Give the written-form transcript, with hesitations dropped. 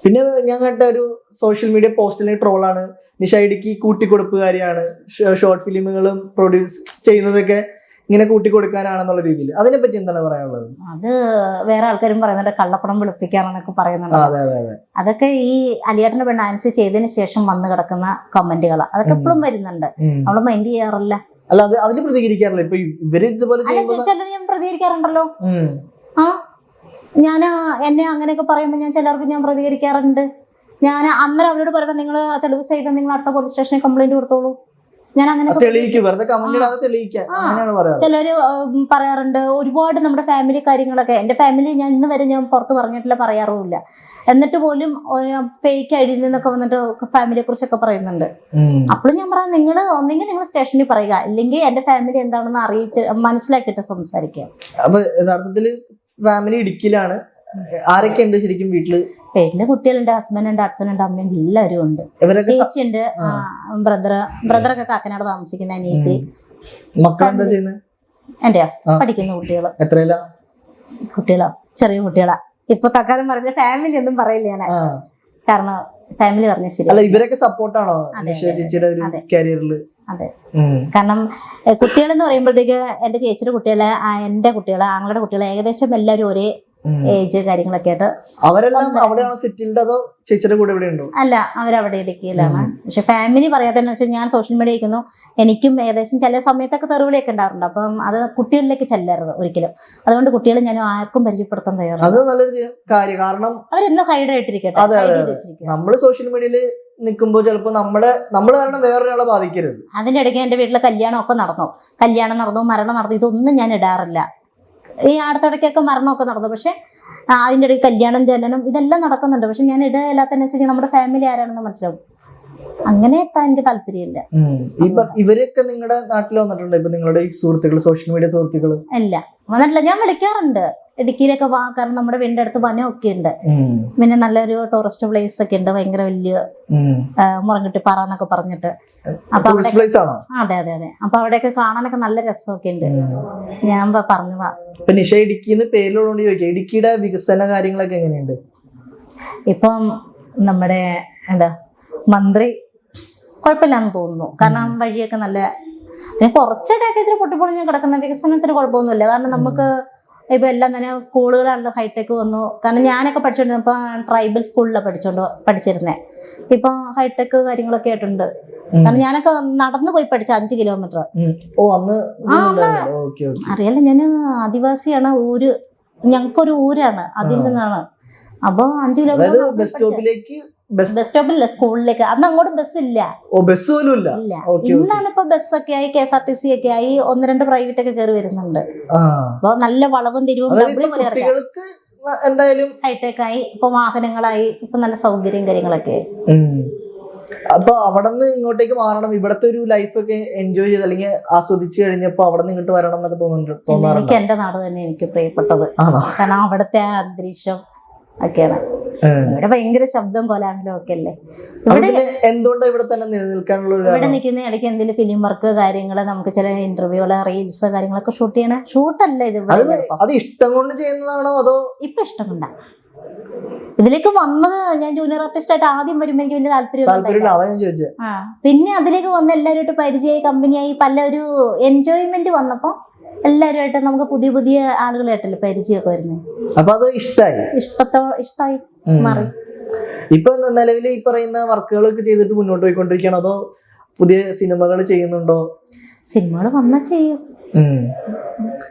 പിന്നെ ഞാൻ കണ്ട ഒരു സോഷ്യൽ മീഡിയ പോസ്റ്റിലെ ട്രോളാണ് നിഷ ഇടുക്കി കൂട്ടിക്കൊടുപ്പുകാരിയാണ്, ഷോർട്ട് ഫിലിമുകളും പ്രൊഡ്യൂസ് ചെയ്യുന്നതൊക്കെ ഇങ്ങനെ കൂട്ടിക്കൊടുക്കാനാണെന്നുള്ള രീതിയിൽ. അതിനെ പറ്റി എന്താണ് പറയാനുള്ളത്? അത് വേറെ ആൾക്കാരും പറയുന്നുണ്ട് കള്ളപ്പണം വെളുപ്പിക്കാണെന്നൊക്കെ പറയുന്നുണ്ട്. അതെ അതെ അതെ. അതൊക്കെ ഈ അലിയേട്ടന്റെ പെണ്ണ് ഡാൻസ് ചെയ്തതിന് ശേഷം വന്ന് കിടക്കുന്ന കമന്റുകൾ അതൊക്കെ എപ്പോഴും വരുന്നുണ്ട്. നമ്മള് മൈൻഡ് ചെയ്യാറില്ല. അല്ല, അത് അതിന് പ്രതികരിക്കാറില്ല. ഇപ്പൊ ഇവര് ഇതുപോലെ ചിലത് ഞാൻ പ്രതികരിക്കാറുണ്ടല്ലോ. ആ ഞാൻ എന്നെ അങ്ങനെയൊക്കെ പറയുമ്പോൾ ഞാൻ ചിലർക്ക് ഞാൻ പ്രതികരിക്കാറുണ്ട്. ഞാൻ അന്നേരം അവരോട് പറയണം, നിങ്ങൾ തെളിവ് സഹിതം നിങ്ങൾ അടുത്ത പോലീസ് സ്റ്റേഷനിൽ കംപ്ലൈന്റ് കൊടുത്തോളൂ. ഞാൻ അങ്ങനെ ചിലര് പറയാറുണ്ട്. ഒരുപാട് നമ്മുടെ ഫാമിലി കാര്യങ്ങളൊക്കെ, എന്റെ ഫാമിലി ഞാൻ ഇന്ന് വരെ ഞാൻ പുറത്ത് പറഞ്ഞിട്ടില്ല, പറയാറുമില്ല. എന്നിട്ട് പോലും ഫേക്ക് ഐഡിയിൽ നിന്നൊക്കെ വന്നിട്ട് ഫാമിലിയെ കുറിച്ചൊക്കെ പറയുന്നുണ്ട്. അപ്പോഴും ഞാൻ പറയാം, നിങ്ങൾ ഒന്നെങ്കിൽ നിങ്ങൾ സ്റ്റേഷനിൽ പറയുക, അല്ലെങ്കിൽ എന്റെ ഫാമിലി എന്താണെന്ന് അറിയിച്ച് മനസ്സിലാക്കിയിട്ട് സംസാരിക്കുക. അപ്പൊ യഥാർത്ഥത്തില് ഫാമിലി ഇടുക്കിയിലാണ്. ആരൊക്കെ ഉണ്ട് ശരിക്കും വീട്ടില്? വീട്ടില് കുട്ടികളുണ്ട്, ഹസ്ബൻഡ് ഉണ്ട്, അച്ഛനുണ്ട്, അമ്മയും എല്ലാവരും ഉണ്ട്. ചേച്ചിയുണ്ട്, ബ്രദറൊക്കെ കാക്കനാട് താമസിക്കുന്ന, അനിയത്തി. മക്കളെന്താ ചെയ്യുന്നത്? എന്റെയാ പഠിക്കുന്ന കുട്ടികള്. എത്രയിലാ? കുട്ടികളാ, ചെറിയ കുട്ടികളാ. ഇപ്പൊ തൽക്കാലം പറഞ്ഞ ഫാമിലി ഒന്നും പറയില്ല ഞാൻ, കാരണം ഫാമിലി പറഞ്ഞ ശരി. അല്ല, ഇവരൊക്കെ സപ്പോർട്ടാണോ ചേച്ചിയുടെ ഒരു കരിയറിൽ? അതെ, കാരണം കുട്ടികളെന്ന് പറയുമ്പോഴത്തേക്ക് എന്റെ ചേച്ചിയുടെ കുട്ടികള്, എന്റെ കുട്ടികള്, ആങ്ങളുടെ കുട്ടികള് ഏകദേശം എല്ലാവരും ഒരേ ഏജ് കാര്യങ്ങളൊക്കെ ആയിട്ട്. അവരെല്ലാം അവിടെയാണോ സെറ്റിൽഡ്, അതോ ചേച്ചിയുടെ കൂടെ ഇവിടെ ഉണ്ടോ? അല്ല, അവരവിടെ ഇടുക്കിയിലാണ്. പക്ഷെ ഫാമിലി പറയാതെന്ന് വെച്ചാൽ ഞാൻ സോഷ്യൽ മീഡിയ അയക്കുന്നു, എനിക്കും ഏകദേശം ചില സമയത്തൊക്കെ തെറിവിളിയൊക്കെ ഉണ്ടാവാറുണ്ട്. അപ്പം അത് കുട്ടികളിലേക്ക് ചെല്ലരുത് ഒരിക്കലും. അതുകൊണ്ട് കുട്ടികളെ ഞാൻ ആർക്കും പരിചയപ്പെടുത്താൻ തയ്യാറാണ്. അത് നല്ലൊരു കാര്യം. കാരണം അവരെന്നും ഹൈഡ് ആയിട്ടിരിക്കട്ടെ. നമ്മള് സോഷ്യൽ മീഡിയയില് നിൽക്കുമ്പോൾ ചിലപ്പോൾ നമ്മൾ കാരണം വേറൊരാളെ ബാധിക്കരുത്. അതിന്റെ ഇടയ്ക്ക് എന്റെ വീട്ടിലെ കല്യാണം നടന്നു, മരണം നടന്നു, ഇതൊന്നും ഞാൻ ഇടാറില്ല. ഈ അടുത്തിടയ്ക്കൊക്കെ മരണമൊക്കെ നടന്നു, പക്ഷെ അതിൻ്റെ ഇടയ്ക്ക് കല്യാണം, ജനനം ഇതെല്ലാം നടക്കുന്നുണ്ട്. പക്ഷെ ഞാൻ ഇടയില്ലാത്തനുസരിച്ച് നമ്മുടെ ഫാമിലി ആരാണെന്ന് മനസ്സിലാവും. അങ്ങനെ എനിക്ക് താല്പര്യമില്ല. ഇവരൊക്കെ നിങ്ങളുടെ നാട്ടിൽ വന്നിട്ടുണ്ടോ? ഇപ്പൊ നിങ്ങളുടെ സുഹൃത്തുക്കൾ, സോഷ്യൽ മീഡിയ സുഹൃത്തുക്കൾ? ഇല്ല, വന്നിട്ടില്ല. ഞാൻ വിളിക്കാറുണ്ട് ഇടുക്കിയിലൊക്കെ, കാരണം നമ്മുടെ വീടിന്റെ അടുത്ത് വനമൊക്കെ ഉണ്ട്. പിന്നെ നല്ലൊരു ടൂറിസ്റ്റ് പ്ലേസ് ഒക്കെ ഉണ്ട്, ഭയങ്കര വലിയ മുറങ്ങിട്ടിപ്പാറ എന്നൊക്കെ പറഞ്ഞിട്ട്. അപ്പൊ അവിടെ അതെ അതെ അതെ അപ്പൊ അവിടെയൊക്കെ കാണാനൊക്കെ നല്ല രസമൊക്കെ ഉണ്ട്. ഞാൻ പറഞ്ഞതാ. നിഷ ഇടുക്കിന്ന് പേരിലുള്ളതുകൊണ്ട് ചോദിക്കാം, ഇടുക്കിയുടെ വികസന കാര്യങ്ങളൊക്കെ എങ്ങനെയുണ്ട്? ഇപ്പം നമ്മുടെ മന്ത്രി കുഴപ്പമില്ലാന്ന് തോന്നുന്നു. കാരണം വഴിയൊക്കെ നല്ല, പിന്നെ കുറച്ചായിട്ടൊക്കെ ഇച്ചിരി പൊട്ടിപ്പൊളിഞ്ഞ് കിടക്കുന്ന, വികസനത്തിന് കുഴപ്പമൊന്നുമില്ല. കാരണം നമുക്ക് ഇപ്പൊ എല്ലാം തന്നെ സ്കൂളുകളാണല്ലോ ഹൈടെക് വന്നു. കാരണം ഞാനൊക്കെ പഠിച്ചോണ്ടിരുന്നപ്പോ ട്രൈബൽ സ്കൂളിലാണ് പഠിച്ചിരുന്നേ. ഇപ്പൊ ഹൈടെക് കാര്യങ്ങളൊക്കെ ആയിട്ടുണ്ട്. കാരണം ഞാനൊക്കെ നടന്നു പോയി പഠിച്ച 5 കിലോമീറ്റർ. അറിയാലോ, ഞാൻ ആദിവാസിയാണ്. ഞങ്ങൾക്കൊരു ഊരാണ്, അതിൽ നിന്നാണ്. അപ്പൊ 5 കിലോമീറ്റർ ബസ് സ്റ്റോപ്പില്ല, സ്കൂളിലേക്ക്. അന്ന് അങ്ങോട്ട് ബസ് ഇല്ല. ഇന്നാണ് ഇപ്പൊ ബസ്സൊക്കെ ആയി, KSRTC ഒക്കെ ആയി, 1-2 പ്രൈവറ്റ് ഒക്കെ കയറി വരുന്നുണ്ട്. അപ്പൊ നല്ല വളവും തിരിവും എന്തായാലും ഹൈടെക് ആയി, ഇപ്പൊ വാഹനങ്ങളായി, ഇപ്പൊ നല്ല സൗകര്യം കാര്യങ്ങളൊക്കെ. അപ്പൊ അവിടെ നിന്ന് ഇങ്ങോട്ടേക്ക് മാറണം, ഇവിടത്തെ ഒരു ലൈഫ് ഒക്കെ എൻജോയ് ചെയ്ത് അല്ലെങ്കിൽ ആസ്വദിച്ചു കഴിഞ്ഞപ്പോ അവിടെ നിന്ന് ഇങ്ങോട്ട് വരണം എന്നൊക്കെ തോന്നുന്നുണ്ട്. എനിക്ക് എന്റെ നാട് തന്നെ എനിക്ക് പ്രിയപ്പെട്ടത്. കാരണം അവിടുത്തെ അന്തരീക്ഷം ഒക്കെയാണ്. ഇവിടെ ഭയങ്കര ശബ്ദം കോലാഹലം ഒക്കെ അല്ലേ. എന്തുകൊണ്ടാണ് ഇവിടെ തന്നെ നിലനിൽക്കാനുള്ള? ഇവിടെ നിൽക്കുന്ന ഇടയ്ക്ക് എന്തെങ്കിലും ഫിലിം വർക്ക് കാര്യങ്ങള്, നമുക്ക് ചില ഇന്റർവ്യൂകള്, റീൽസ് കാര്യങ്ങളൊക്കെ ഷൂട്ടല്ല ഇത്. അത് ഇഷ്ടം കൊണ്ട് ചെയ്യുന്നതാണോ അതോ ഇപ്പൊ ഇഷ്ടം കൊണ്ടാ ഇതിലേക്ക് വന്നത്? ഞാൻ ജൂനിയർ ആർട്ടിസ്റ്റ് ആയിട്ട് ആദ്യം വരുമ്പോ എനിക്ക് വലിയ താല്പര്യം. പിന്നെ അതിലേക്ക് വന്ന് എല്ലാവരുമായിട്ട് പരിചയമായി, കമ്പനിയായി, പല ഒരു എൻജോയ്മെന്റ് വന്നപ്പോ എല്ലാവരുമായിട്ട് നമുക്ക് പുതിയ പുതിയ ആളുകളായിട്ടല്ലേ പരിചയമൊക്കെ വരുന്നത്. അപ്പൊ അത് ഇഷ്ടായി മാറി. ഇപ്പൊ നിലവിൽ ഈ പറയുന്ന വർക്കുകളൊക്കെ ചെയ്തിട്ട് മുന്നോട്ട് പോയിക്കൊണ്ടിരിക്കുകയാണോ അതോ പുതിയ സിനിമകൾ ചെയ്യുന്നുണ്ടോ? സിനിമകൾ വന്നാ ചെയ്യും.